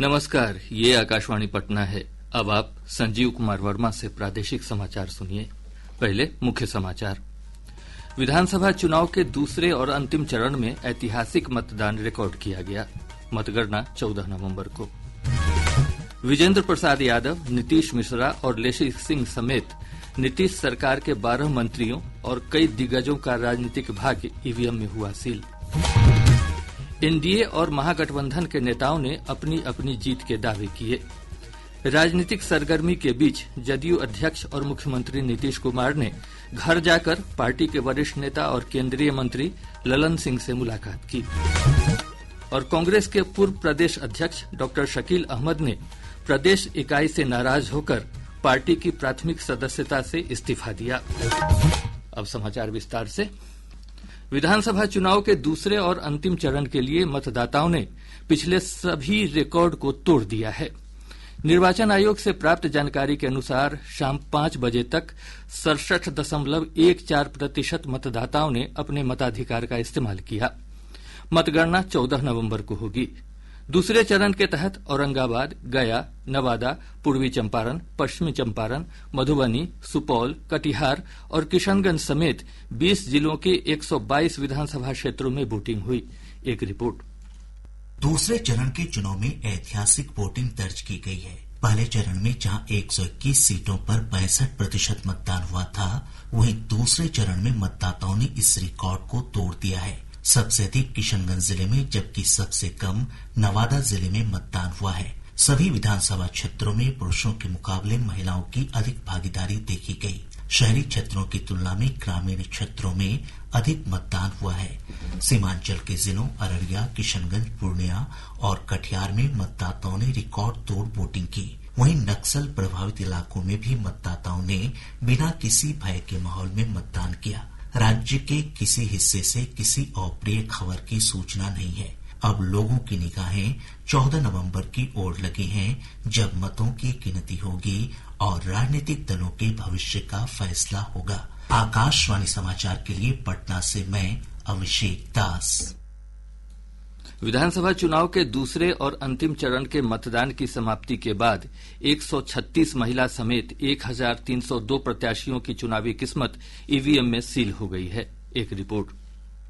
नमस्कार, ये आकाशवाणी पटना है। अब आप संजीव कुमार वर्मा से प्रादेशिक समाचार सुनिए। पहले मुख्य समाचार। विधानसभा चुनाव के दूसरे और अंतिम चरण में ऐतिहासिक मतदान रिकॉर्ड किया गया। मतगणना 14 नवंबर को। विजेंद्र प्रसाद यादव, नीतीश मिश्रा और लेशी सिंह समेत नीतीश सरकार के 12 मंत्रियों और कई दिग्गजों का राजनीतिक भाग्य ईवीएम में हुआ सील। एनडीए और महागठबंधन के नेताओं ने अपनी अपनी जीत के दावे किए। राजनीतिक सरगर्मी के बीच जदयू अध्यक्ष और मुख्यमंत्री नीतीश कुमार ने घर जाकर पार्टी के वरिष्ठ नेता और केंद्रीय मंत्री ललन सिंह से मुलाकात की। और कांग्रेस के पूर्व प्रदेश अध्यक्ष डॉक्टर शकील अहमद ने प्रदेश इकाई से नाराज होकर पार्टी की प्राथमिक सदस्यता से इस्तीफा दिया। अब समाचार विस्तार से। विधानसभा चुनाव के दूसरे और अंतिम चरण के लिए मतदाताओं ने पिछले सभी रिकॉर्ड को तोड़ दिया है। निर्वाचन आयोग से प्राप्त जानकारी के अनुसार शाम 5 बजे तक 67.14% मतदाताओं ने अपने मताधिकार का इस्तेमाल किया। मतगणना 14 नवंबर को होगी। दूसरे चरण के तहत औरंगाबाद, गया, नवादा, पूर्वी चंपारण, पश्चिमी चंपारण, मधुबनी, सुपौल, कटिहार और किशनगंज समेत 20 जिलों के 122 विधानसभा क्षेत्रों में वोटिंग हुई। एक रिपोर्ट। दूसरे चरण के चुनाव में ऐतिहासिक वोटिंग दर्ज की गई है। पहले चरण में जहां 121 सीटों पर 65% मतदान हुआ था, वहीं दूसरे चरण में मतदाताओं ने इस रिकॉर्ड को तोड़ दिया है। सबसे अधिक किशनगंज जिले में, जबकि सबसे कम नवादा जिले में मतदान हुआ है। सभी विधानसभा क्षेत्रों में पुरुषों के मुकाबले महिलाओं की अधिक भागीदारी देखी गई। शहरी क्षेत्रों की तुलना में ग्रामीण क्षेत्रों में अधिक मतदान हुआ है। सीमांचल के जिलों अररिया, किशनगंज, पूर्णिया और कटिहार में मतदाताओं ने रिकॉर्ड तोड़ वोटिंग की। वहीं नक्सल प्रभावित इलाकों में भी मतदाताओं ने बिना किसी भय के माहौल में मतदान किया। राज्य के किसी हिस्से से किसी अप्रिय खबर की सूचना नहीं है। अब लोगों की निगाहें 14 नवंबर की ओर लगी हैं, जब मतों की गिनती होगी और राजनीतिक दलों के भविष्य का फैसला होगा। आकाशवाणी समाचार के लिए पटना से मैं अभिषेक दास। विधानसभा चुनाव के दूसरे और अंतिम चरण के मतदान की समाप्ति के बाद 136 महिला समेत 1302 प्रत्याशियों की चुनावी किस्मत ईवीएम में सील हो गई है। एक रिपोर्ट।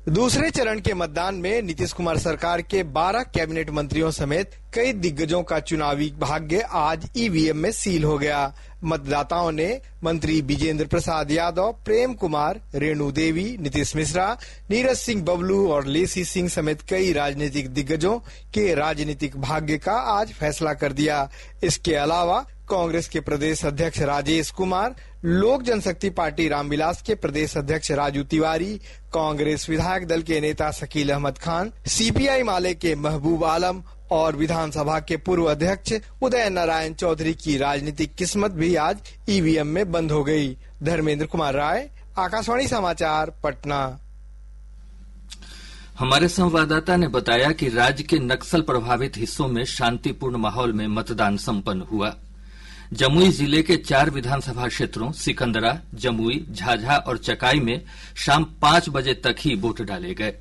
दूसरे चरण के मतदान में नीतीश कुमार सरकार के 12 कैबिनेट मंत्रियों समेत कई दिग्गजों का चुनावी भाग्य आज ईवीएम में सील हो गया। मतदाताओं ने मंत्री विजेंद्र प्रसाद यादव, प्रेम कुमार, रेणु देवी, नीतीश मिश्रा, नीरज सिंह बबलू और लेसी सिंह समेत कई राजनीतिक दिग्गजों के राजनीतिक भाग्य का आज फैसला कर दिया। इसके अलावा कांग्रेस के प्रदेश अध्यक्ष राजेश कुमार, लोक जनशक्ति पार्टी रामविलास के प्रदेश अध्यक्ष राजू तिवारी, कांग्रेस विधायक दल के नेता शकील अहमद खान, सीपीआई माले के महबूब आलम और विधानसभा के पूर्व अध्यक्ष उदय नारायण चौधरी की राजनीतिक किस्मत भी आज ईवीएम में बंद हो गई। धर्मेंद्र कुमार राय, आकाशवाणी समाचार, पटना। हमारे संवाददाता ने बताया कि राज्य के नक्सल प्रभावित हिस्सों में शांतिपूर्ण माहौल में मतदान संपन्न हुआ। जमुई जिले के 4 विधानसभा क्षेत्रों सिकंदरा, जमुई, झाझा और चकाई में शाम 5 बजे तक ही वोट डाले गए।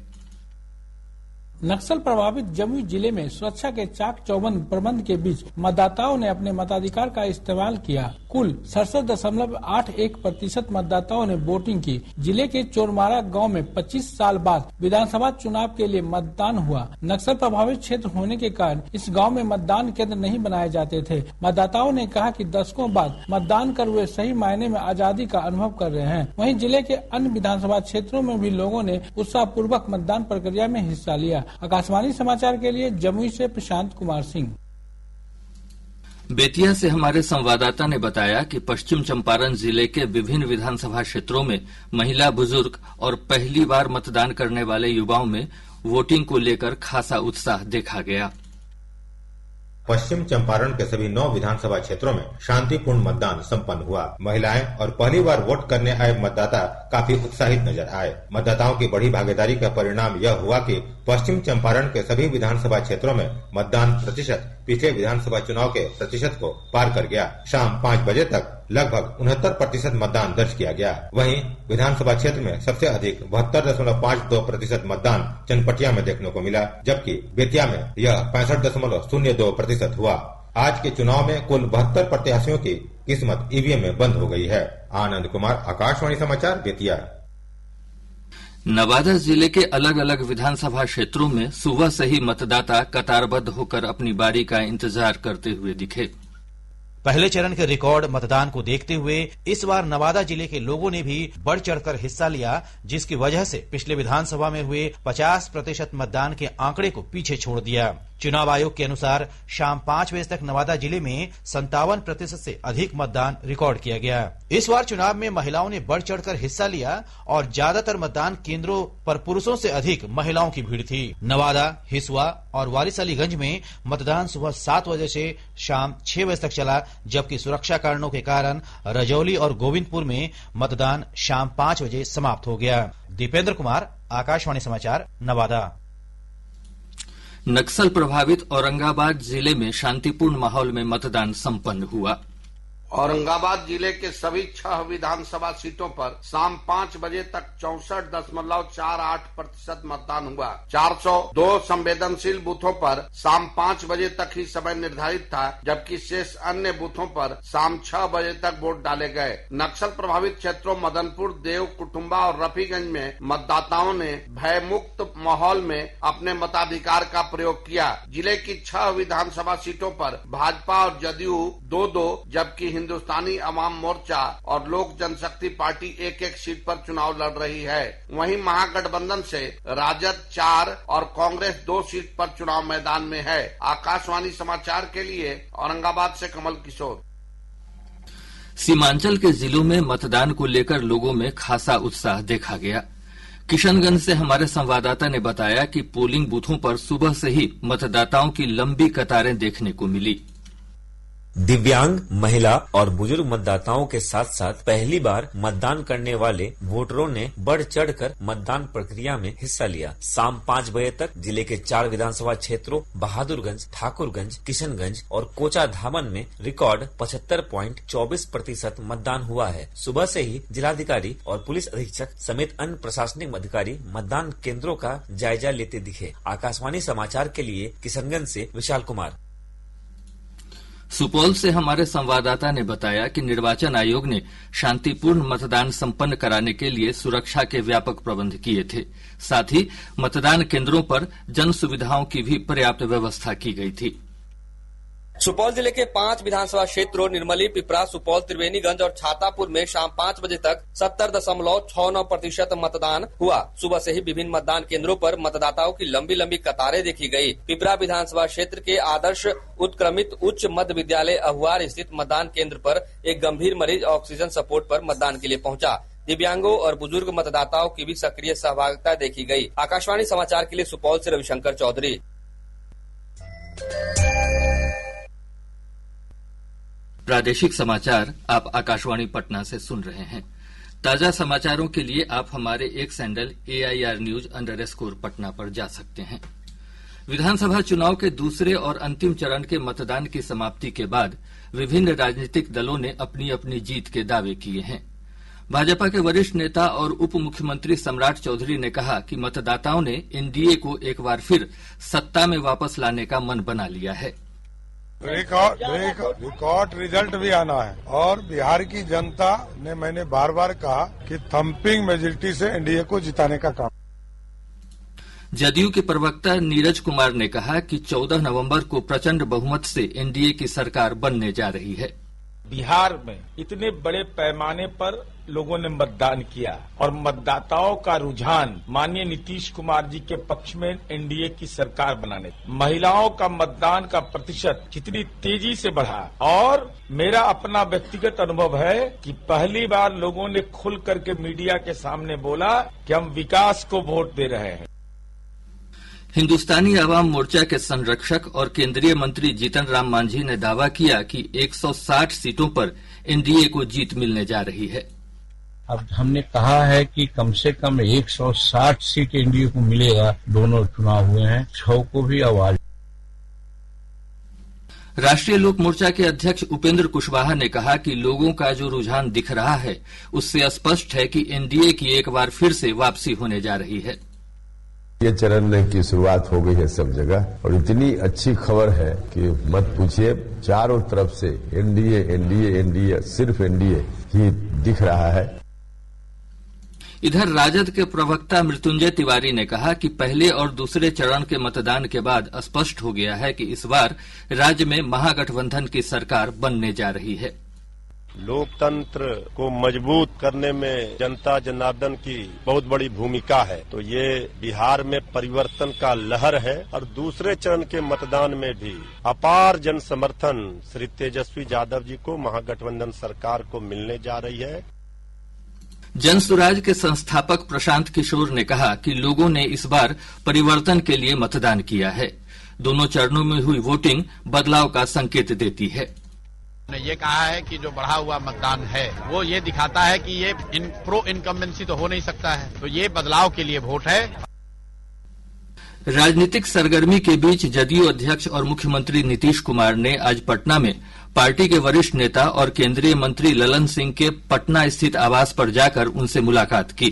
नक्सल प्रभावित जमुई जिले में सुरक्षा के चाक चौबंद प्रबंध के बीच मतदाताओं ने अपने मताधिकार का इस्तेमाल किया। कुल 67.81% मतदाताओं ने वोटिंग की। जिले के चोरमारा गांव में 25 साल बाद विधानसभा चुनाव के लिए मतदान हुआ। नक्सल प्रभावित क्षेत्र होने के कारण इस गांव में मतदान केंद्र नहीं बनाए जाते थे। मतदाताओं ने कहा कि दशकों बाद मतदान कर वे सही मायने में आजादी का अनुभव कर रहे हैं। वहीं जिले के अन्य विधानसभा क्षेत्रों में भी लोगों ने उत्साहपूर्वक मतदान प्रक्रिया में हिस्सा लिया। आकाशवाणी समाचार के लिए जमुई से प्रशांत कुमार सिंह। बेतिया से हमारे संवाददाता ने बताया कि पश्चिम चंपारण जिले के विभिन्न विधानसभा क्षेत्रों में महिला, बुजुर्ग और पहली बार मतदान करने वाले युवाओं में वोटिंग को लेकर खासा उत्साह देखा गया। पश्चिम चंपारण के सभी 9 विधानसभा क्षेत्रों में शांतिपूर्ण मतदान संपन्न हुआ। महिलाएं और पहली बार वोट करने आए मतदाता काफी उत्साहित नजर आए। मतदाताओं की बड़ी भागीदारी का परिणाम यह हुआ कि पश्चिम चंपारण के सभी विधानसभा क्षेत्रों में मतदान प्रतिशत पिछले विधानसभा चुनाव के प्रतिशत को पार कर गया। शाम 5 बजे तक लगभग 69% मतदान दर्ज किया गया। वहीं विधानसभा क्षेत्र में सबसे अधिक 72.52% मतदान चनपटिया में देखने को मिला, जबकि बेतिया में यह 65.02% हुआ। आज के चुनाव में कुल 72 प्रत्याशियों की किस्मत ईवीएम में बंद हो गई है। आनंद कुमार, आकाशवाणी समाचार, बेतिया। नवादा जिले के अलग अलग विधानसभा क्षेत्रों में सुबह से ही मतदाता कतारबद्ध होकर अपनी बारी का इंतजार करते हुए दिखे। पहले चरण के रिकॉर्ड मतदान को देखते हुए इस बार नवादा जिले के लोगों ने भी बढ़ चढ़कर हिस्सा लिया, जिसकी वजह से पिछले विधानसभा में हुए 50% मतदान के आंकड़े को पीछे छोड़ दिया। चुनाव आयोग के अनुसार शाम 5 बजे तक नवादा जिले में 57% से अधिक मतदान रिकॉर्ड किया गया। इस बार चुनाव में महिलाओं ने बढ़ चढ़कर हिस्सा लिया और ज्यादातर मतदान केंद्रों पर पुरुषों से अधिक महिलाओं की भीड़ थी। नवादा, हिसुआ और वारिसलीगंज में मतदान सुबह 7 बजे से शाम 6 बजे तक चला, जबकि सुरक्षा कारणों के कारण रजौली और गोविंदपुर में मतदान शाम 5 बजे समाप्त हो गया। दीपेंद्र कुमार, आकाशवाणी समाचार, नवादा। नक्सल प्रभावित औरंगाबाद जिले में शांतिपूर्ण माहौल में मतदान संपन्न हुआ। औरंगाबाद जिले के सभी 6 विधानसभा सीटों पर शाम 5 बजे तक 64.48% मतदान हुआ। 402 संवेदनशील बूथों पर शाम 5 बजे तक ही समय निर्धारित था, जबकि शेष अन्य बूथों पर शाम 6 बजे तक वोट डाले गए। नक्सल प्रभावित क्षेत्रों मदनपुर, देव, कुटुम्बा और रफीगंज में मतदाताओं ने भयमुक्त माहौल में अपने मताधिकार का प्रयोग किया। जिले की 6 विधानसभा सीटों पर भाजपा और जदयू 2-2, जबकि हिंदुस्तानी अवाम मोर्चा और लोक जनशक्ति पार्टी 1-1 सीट पर चुनाव लड़ रही है। वहीं महागठबंधन से राजद 4 और कांग्रेस 2 सीट पर चुनाव मैदान में है। आकाशवाणी समाचार के लिए औरंगाबाद से कमल किशोर। सीमांचल के जिलों में मतदान को लेकर लोगों में खासा उत्साह देखा गया। किशनगंज से हमारे संवाददाता ने बताया कि पोलिंग बूथों पर सुबह से ही मतदाताओं की लंबी कतारें देखने को मिली। दिव्यांग, महिला और बुजुर्ग मतदाताओं के साथ साथ पहली बार मतदान करने वाले वोटरों ने बढ़ चढ़कर मतदान प्रक्रिया में हिस्सा लिया। शाम 5 बजे तक जिले के 4 विधानसभा क्षेत्रों बहादुरगंज, ठाकुरगंज, किशनगंज और कोचा धामन में रिकॉर्ड 75.24% मतदान हुआ है। सुबह से ही जिलाधिकारी और पुलिस अधीक्षक समेत अन्य प्रशासनिक अधिकारी मतदान केंद्रों का जायजा लेते दिखे। आकाशवाणी समाचार के लिए किशनगंज से विशाल कुमार। सुपौल से हमारे संवाददाता ने बताया कि निर्वाचन आयोग ने शांतिपूर्ण मतदान संपन्न कराने के लिए सुरक्षा के व्यापक प्रबंध किए थे। साथ ही मतदान केंद्रों पर जन सुविधाओं की भी पर्याप्त व्यवस्था की गई थी। सुपौल जिले के 5 विधानसभा क्षेत्रों निर्मली, पिपरा, सुपौल, त्रिवेणीगंज और छातापुर में शाम 5 बजे तक 70.69% मतदान हुआ। सुबह से ही विभिन्न मतदान केंद्रों पर मतदाताओं की लंबी लंबी कतारें देखी गई। पिपरा विधानसभा क्षेत्र के आदर्श उत्क्रमित उच्च मध्य विद्यालय अहुआर स्थित मतदान केंद्र पर एक गंभीर मरीज ऑक्सीजन सपोर्ट पर मतदान के लिए पहुंचा। दिव्यांगों और बुजुर्ग मतदाताओं की भी सक्रिय सहभागिता देखी गई। आकाशवाणी समाचार के लिए सुपौल से रविशंकर चौधरी। प्रादेशिक समाचार आप आकाशवाणी पटना से सुन रहे हैं। ताजा समाचारों के लिए आप हमारे x handle AIR News _Patna पर जा सकते हैं। विधानसभा चुनाव के दूसरे और अंतिम चरण के मतदान की समाप्ति के बाद विभिन्न राजनीतिक दलों ने अपनी अपनी जीत के दावे किए हैं। भाजपा के वरिष्ठ नेता और उप मुख्यमंत्री सम्राट चौधरी ने कहा कि मतदाताओं ने एनडीए को एक बार फिर सत्ता में वापस लाने का मन बना लिया है। रिकॉर्ड रिजल्ट भी आना है और बिहार की जनता ने, मैंने बार बार कहा कि थम्पिंग मेजोरिटी से एनडीए को जिताने का काम। जदयू के प्रवक्ता नीरज कुमार ने कहा कि 14 नवंबर को प्रचंड बहुमत से एनडीए की सरकार बनने जा रही है। बिहार में इतने बड़े पैमाने पर लोगों ने मतदान किया और मतदाताओं का रुझान माननीय नीतीश कुमार जी के पक्ष में एनडीए की सरकार बनाने, महिलाओं का मतदान का प्रतिशत कितनी तेजी से बढ़ा और मेरा अपना व्यक्तिगत अनुभव है कि पहली बार लोगों ने खुल करके मीडिया के सामने बोला कि हम विकास को वोट दे रहे हैं। हिंदुस्तानी अवाम मोर्चा के संरक्षक और केंद्रीय मंत्री जीतन राम मांझी ने दावा किया कि 160 सीटों पर एनडीए को जीत मिलने जा रही है। अब हमने कहा है कि कम से कम 160 सीट एनडीए को मिलेगा। दोनों चुनाव हुए हैं, 6 को भी आवाज। राष्ट्रीय लोक मोर्चा के अध्यक्ष उपेंद्र कुशवाहा ने कहा कि लोगों का जो रुझान दिख रहा है उससे स्पष्ट है कि एनडीए की एक बार फिर से वापसी होने जा रही है। ये चरण की शुरुआत हो गई है सब जगह और इतनी अच्छी खबर है कि मत पूछिए, चारों तरफ से एनडीए एनडीए एनडीए, सिर्फ एनडीए ही दिख रहा है। इधर राजद के प्रवक्ता मृत्युंजय तिवारी ने कहा कि पहले और दूसरे चरण के मतदान के बाद स्पष्ट हो गया है कि इस बार राज्य में महागठबंधन की सरकार बनने जा रही है। लोकतंत्र को मजबूत करने में जनता जनार्दन की बहुत बड़ी भूमिका है, तो ये बिहार में परिवर्तन का लहर है और दूसरे चरण के मतदान में भी अपार जन समर्थन श्री तेजस्वी यादव जी को महागठबंधन सरकार को मिलने जा रही है। जनसुराज के संस्थापक प्रशांत किशोर ने कहा कि लोगों ने इस बार परिवर्तन के लिए मतदान किया है। दोनों चरणों में हुई वोटिंग बदलाव का संकेत देती है। ने ये कहा है कि जो बढ़ा हुआ मतदान है वो ये दिखाता है कि ये प्रो इनकम्बेंसी तो हो नहीं सकता है, तो ये बदलाव के लिए वोट है। राजनीतिक सरगर्मी के बीच जदयू अध्यक्ष और मुख्यमंत्री नीतीश कुमार ने आज पटना में पार्टी के वरिष्ठ नेता और केंद्रीय मंत्री ललन सिंह के पटना स्थित आवास पर जाकर उनसे मुलाकात की।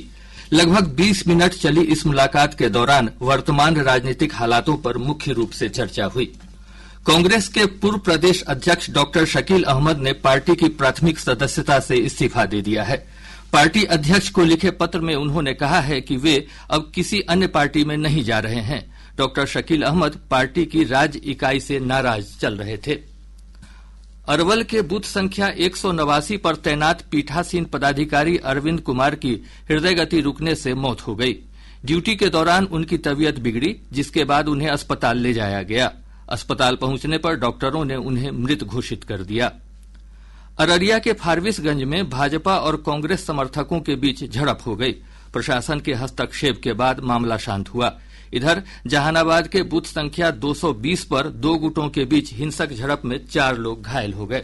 लगभग 20 मिनट चली इस मुलाकात के दौरान वर्तमान राजनीतिक हालातों पर मुख्य रूप से चर्चा हुई। कांग्रेस के पूर्व प्रदेश अध्यक्ष डॉक्टर शकील अहमद ने पार्टी की प्राथमिक सदस्यता से इस्तीफा दे दिया है। पार्टी अध्यक्ष को लिखे पत्र में उन्होंने कहा है कि वे अब किसी अन्य पार्टी में नहीं जा रहे हैं। डॉक्टर शकील अहमद पार्टी की राज्य इकाई से नाराज चल रहे थे। अरवल के बूथ संख्या 189 पर तैनात पीठासीन पदाधिकारी अरविंद कुमार की हृदय गति रुकने से मौत हो गई। ड्यूटी के दौरान उनकी तबीयत बिगड़ी, जिसके बाद उन्हें अस्पताल ले जाया गया। अस्पताल पहुंचने पर डॉक्टरों ने उन्हें मृत घोषित कर दिया। अररिया के फारबिसगंज में भाजपा और कांग्रेस समर्थकों के बीच झड़प हो गई। प्रशासन के हस्तक्षेप के बाद मामला शांत हुआ। इधर जहानाबाद के बूथ संख्या 220 पर दो गुटों के बीच हिंसक झड़प में 4 लोग घायल हो गए।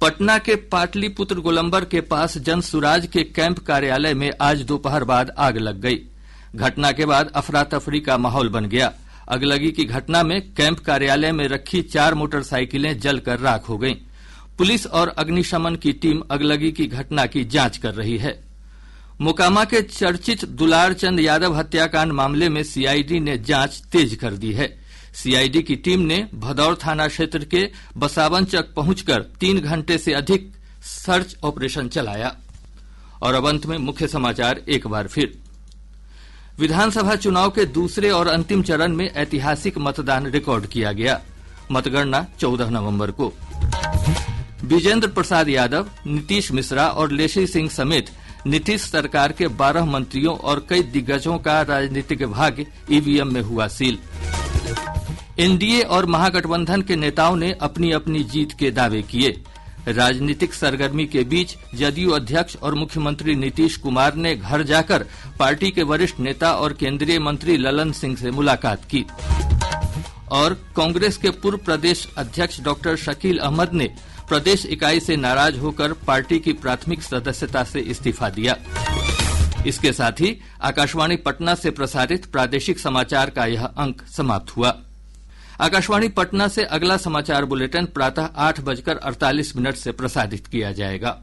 पटना के पाटलिपुत्र गोलंबर के पास जनसुराज के कैंप कार्यालय में आज दोपहर बाद आग लग गई। घटना के बाद अफरा तफरी का माहौल बन गया। अगलगी की घटना में कैंप कार्यालय में रखी 4 मोटरसाइकिलें जलकर राख हो गईं। पुलिस और अग्निशमन की टीम अगलगी की घटना की जांच कर रही है। मोकामा के चर्चित दुलार चंद यादव हत्याकांड मामले में सीआईडी ने जांच तेज कर दी है। सीआईडी की टीम ने भदौर थाना क्षेत्र के बसावनचक पहुंचकर 3 घंटे से अधिक सर्च ऑपरेशन चलाया। और अब अंत में मुख्य समाचार एक बार फिर। विधानसभा चुनाव के दूसरे और अंतिम चरण में ऐतिहासिक मतदान रिकॉर्ड किया गया। मतगणना 14 नवंबर को। विजेंद्र प्रसाद यादव, नीतीश मिश्रा और लेशी सिंह समेत नीतीश सरकार के 12 मंत्रियों और कई दिग्गजों का राजनीतिक भाग्य ईवीएम में हुआ सील। एनडीए और महागठबंधन के नेताओं ने अपनी अपनी जीत के दावे किए। राजनीतिक सरगर्मी के बीच जदयू अध्यक्ष और मुख्यमंत्री नीतीश कुमार ने घर जाकर पार्टी के वरिष्ठ नेता और केंद्रीय मंत्री ललन सिंह से मुलाकात की। और कांग्रेस के पूर्व प्रदेश अध्यक्ष डॉक्टर शकील अहमद ने प्रदेश इकाई से नाराज होकर पार्टी की प्राथमिक सदस्यता से इस्तीफा दिया। इसके साथ ही आकाशवाणी पटना से प्रसारित प्रादेशिक समाचार का यह अंक समाप्त हुआ। आकाशवाणी पटना से अगला समाचार बुलेटिन प्रातः 8:48 से प्रसारित किया जाएगा।